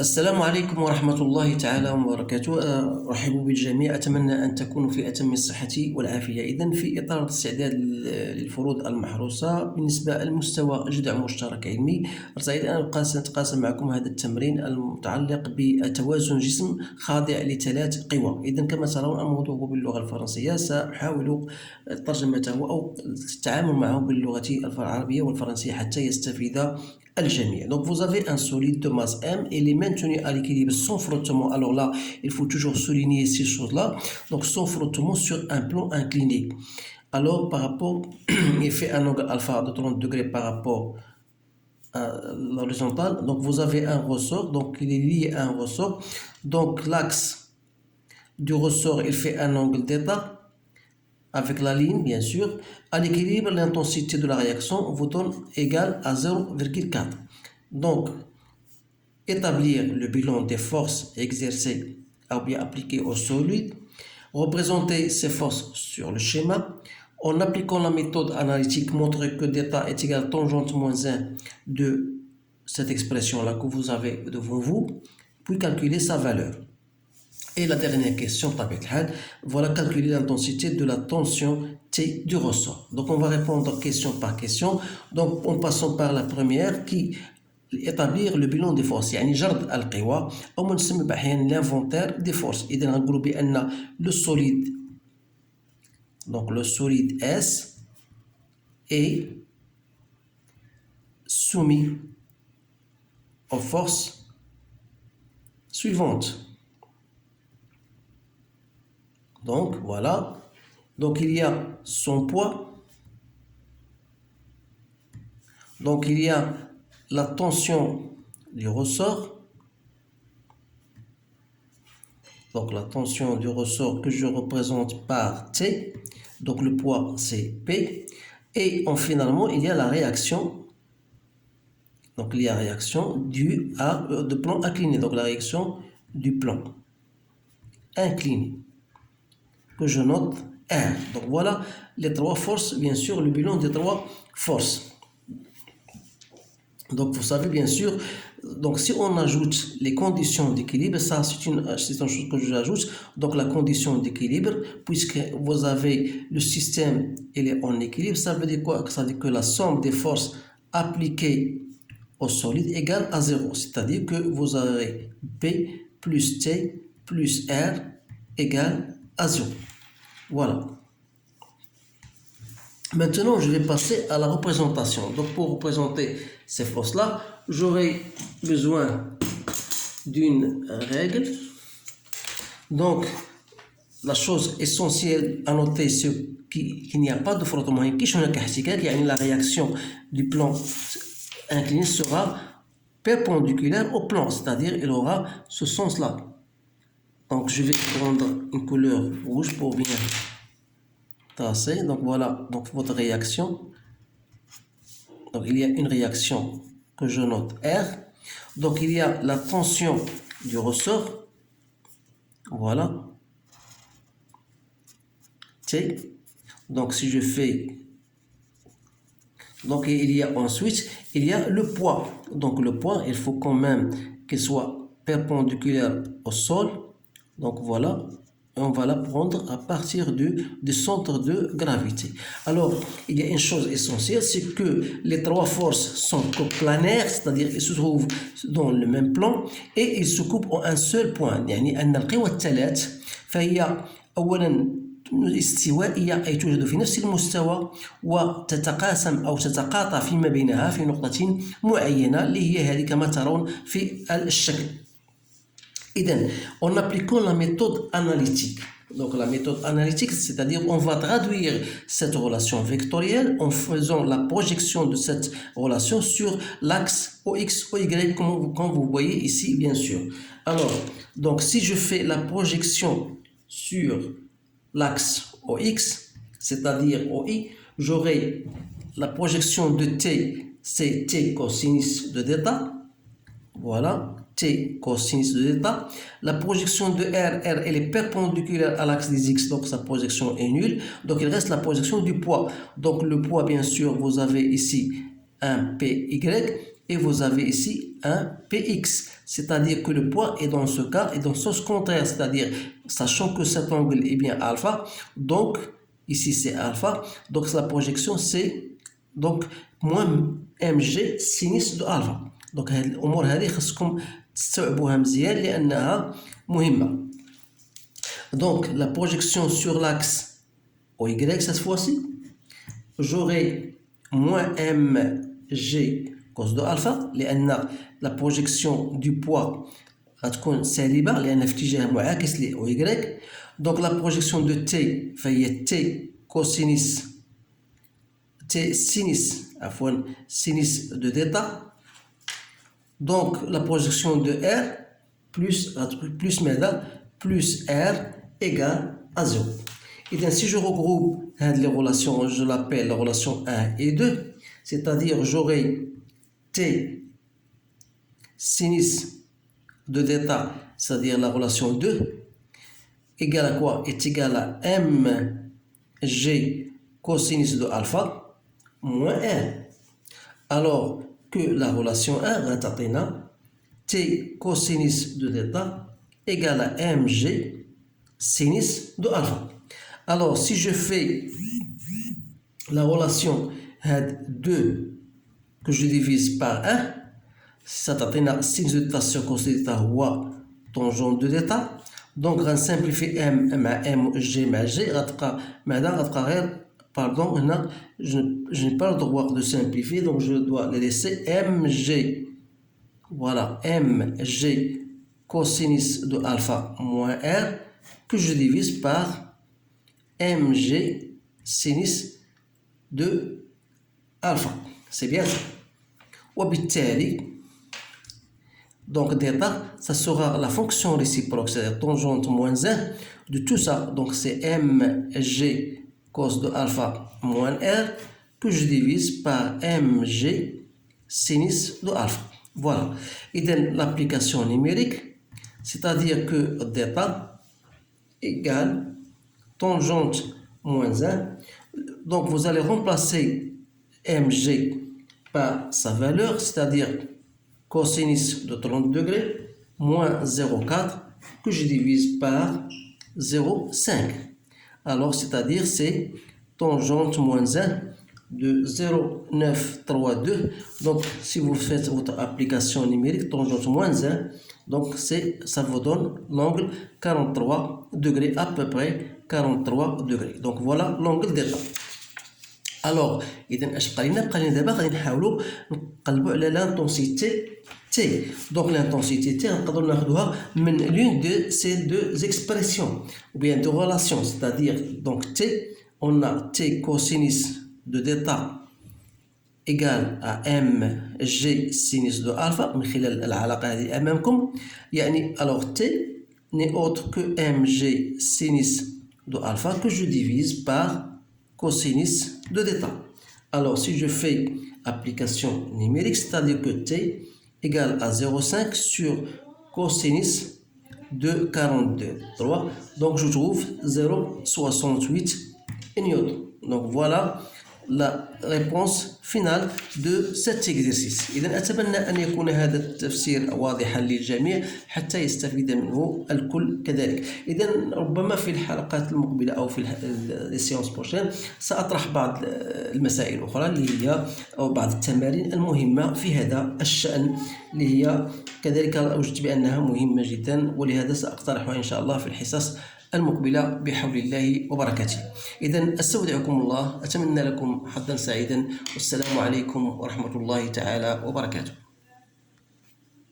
السلام عليكم ورحمة الله تعالى وبركاته. أرحب بالجميع، أتمنى أن تكونوا في أتم الصحة والعافية. إذن في إطار الاستعداد للفروض المحروسة بالنسبة لمستوى جدع مشترك علمي، أريد أن أتقاسم معكم هذا التمرين المتعلق بتوازن جسم خاضع لثلاث قوى. إذن كما ترون الموضوع هو باللغة الفرنسية، سأحاول ترجمته أو التعامل معه باللغة العربية والفرنسية حتى يستفيد الجميع. Donc vous avez un solide de masse M, il est maintenu à l'équilibre sans frottement. Alors là, il faut toujours souligner ces choses-là. Donc sans frottement sur un plan incliné. Alors par rapport, il fait un angle alpha de 30 degrés par rapport à l'horizontale. Donc vous avez un ressort, donc il est lié à un ressort. Donc l'axe du ressort, il fait un angle θ avec la ligne, bien sûr. À l'équilibre, l'intensité de la réaction vous donne égale à 0,4. Donc, établir le bilan des forces exercées ou bien appliquées au solide, représenter ces forces sur le schéma, en appliquant la méthode analytique, montrer que θ est égal à tangente moins 1 de cette expression-là que vous avez devant vous, puis calculer sa valeur. Et la dernière question, voilà calculer l'intensité de la tension T du ressort. Donc on va répondre question par question. Donc en passant par la première qui établir le bilan des forces. يعني جرد القوى أو ما نسمى بأحيانا l'inventaire des forces. إذا نقولوا بأن le solide, donc le solide S est soumis aux forces suivantes. Donc voilà, donc il y a son poids, donc il y a la tension du ressort, donc la tension du ressort que je représente par T, donc le poids c'est P, et finalement il y a la réaction, donc il y a réaction due à de plan incliné, donc la réaction du plan incliné, que je note R. Donc voilà les trois forces, bien sûr, le bilan des trois forces. Donc vous savez bien sûr, donc si on ajoute les conditions d'équilibre, ça c'est une chose que j'ajoute, donc la condition d'équilibre, puisque vous avez le système, il est en équilibre, ça veut dire quoi? Ça veut dire que la somme des forces appliquées au solide égale à 0, c'est-à-dire que vous avez P plus T plus R égale à 0. Voilà. Maintenant, je vais passer à la représentation. Donc, pour représenter ces forces-là, j'aurai besoin d'une règle. Donc, la chose essentielle à noter, c'est qu'il n'y a pas de frottement. La réaction du plan incliné sera perpendiculaire au plan, c'est-à-dire il aura ce sens-là. Donc, je vais prendre une couleur rouge pour bien tracer. Donc, voilà donc votre réaction. Donc, il y a une réaction que je note R. Donc, il y a la tension du ressort. Voilà. T. Donc, si je fais... Donc, il y a ensuite, il y a le poids. Donc, le poids, il faut quand même qu'il soit perpendiculaire au sol. Donc voilà, on va la prendre à partir du centre de gravité. Alors, il y a une chose essentielle, c'est que les trois forces sont coplanaires, c'est-à-dire qu'ils se trouvent dans le même plan et ils se coupent en un seul point. يعني أن القوى الثلاث فهي أولا استوائية، أي توجد في نفس المستوى وتتقاسم أو تتقاطع فيما بينها في نقطة معينة اللي هي هذه كما ترون في الشكل. Idem, en appliquant la méthode analytique. Donc la méthode analytique, c'est-à-dire on va traduire cette relation vectorielle en faisant la projection de cette relation sur l'axe OX, OY, comme vous voyez ici, bien sûr. Alors, donc si je fais la projection sur l'axe OX, c'est-à-dire OI, j'aurai la projection de T, c'est T cosinus de θ. Voilà. T cosinus de θ. La projection de R, elle est perpendiculaire à l'axe des X, donc sa projection est nulle. Donc il reste la projection du poids. Donc le poids, bien sûr, vous avez ici un PY et vous avez ici un Px, c'est-à-dire que le poids est dans ce cas et dans le sens contraire, c'est-à-dire sachant que cet angle est bien alpha, donc ici c'est alpha, donc la projection c'est donc moins mg sinus de alpha. donc هذه الامور هذه خصكم تستوعبوها مزيان لانها مهمه. donc la projection sur l'axe OY cette fois-ci, j'aurai moins mg cos de alpha لان la projection du poids غتكون سالبه لان في اتجاه معاكس ل OY. donc la projection de t فهي t cosinus t sinus sinus de θ. donc la projection de R plus R égale à 0. Et si je regroupe les relations, je l'appelle la relation 1 et 2, c'est-à-dire j'aurai T sinus de θ, c'est-à-dire la relation 2, égale à quoi? Est égal à mg cosinus de alpha moins R. alors que la relation 1 va t'atteindre T cosinus de θ égale à mg sinus de alpha. alors si je fais la relation 2 que je divise par 1, ça t'atteindra sinus de θ sur cos de θ هو tangente de θ. donc غنسامبليفي m مع mg مع g غتبقى غير pardon, je n'ai pas le droit de simplifier, donc je dois le laisser mg. Voilà, mg cosinus de alpha moins R que je divise par mg sinus de alpha. C'est bien ça. وبالتالي donc θ, ça sera la fonction réciproque, c'est-à-dire tangente moins 1 de tout ça. donc c'est mg cos de alpha moins R que je divise par mg sinus de alpha. Voilà. Et dans l'application numérique, c'est-à-dire que θ égale tangente moins 1. donc vous allez remplacer mg par sa valeur, c'est-à-dire cosinus de 30 degrés moins 0,4 que je divise par 0,5. alors c'est-à-dire c'est tangente moins 1 de 0,932. donc si vous faites votre application numérique tangente moins 1, donc ça vous donne l'angle 43 degrés, à peu près 43 degrés. donc voilà l'angle d'Θ. alors اذا اش بقى لنا دابا غادي نحاولوا نقلبوا على l'intensité T. donc l'intensité T نقدروا ناخذوها من l'une de ces deux expressions ou bien de relations, c'est-à-dire donc T, on a T cosinus de θ égale à mg sinus de alpha من خلال العلاقة هذه أمامكم. يعني alors T n'est autre que mg sinus de alpha que je divise par cosinus de θ. alors si je fais application numérique, c'est-à-dire que T égale à 0,5 sur cosinus de 42,3, donc je trouve 0,68 newton. donc voilà la réponse finale de cet exercice. إذا أتمنى أن يكون هذا التفسير واضحا للجميع حتى يستفيد منه الكل كذلك. إذا ربما في الحلقات المقبلة أو في السيونس بروشين سأطرح بعض المسائل الأخرى اللي هي أو بعض التمارين المهمة في هذا الشأن اللي هي كذلك وجدت بأنها مهمة جدا، ولهذا سأقترحها إن شاء الله في الحصص المقبلة بحول الله وبركاته. إذن أستودعكم الله، أتمنى لكم حظا سعيدا، والسلام عليكم ورحمة الله تعالى وبركاته.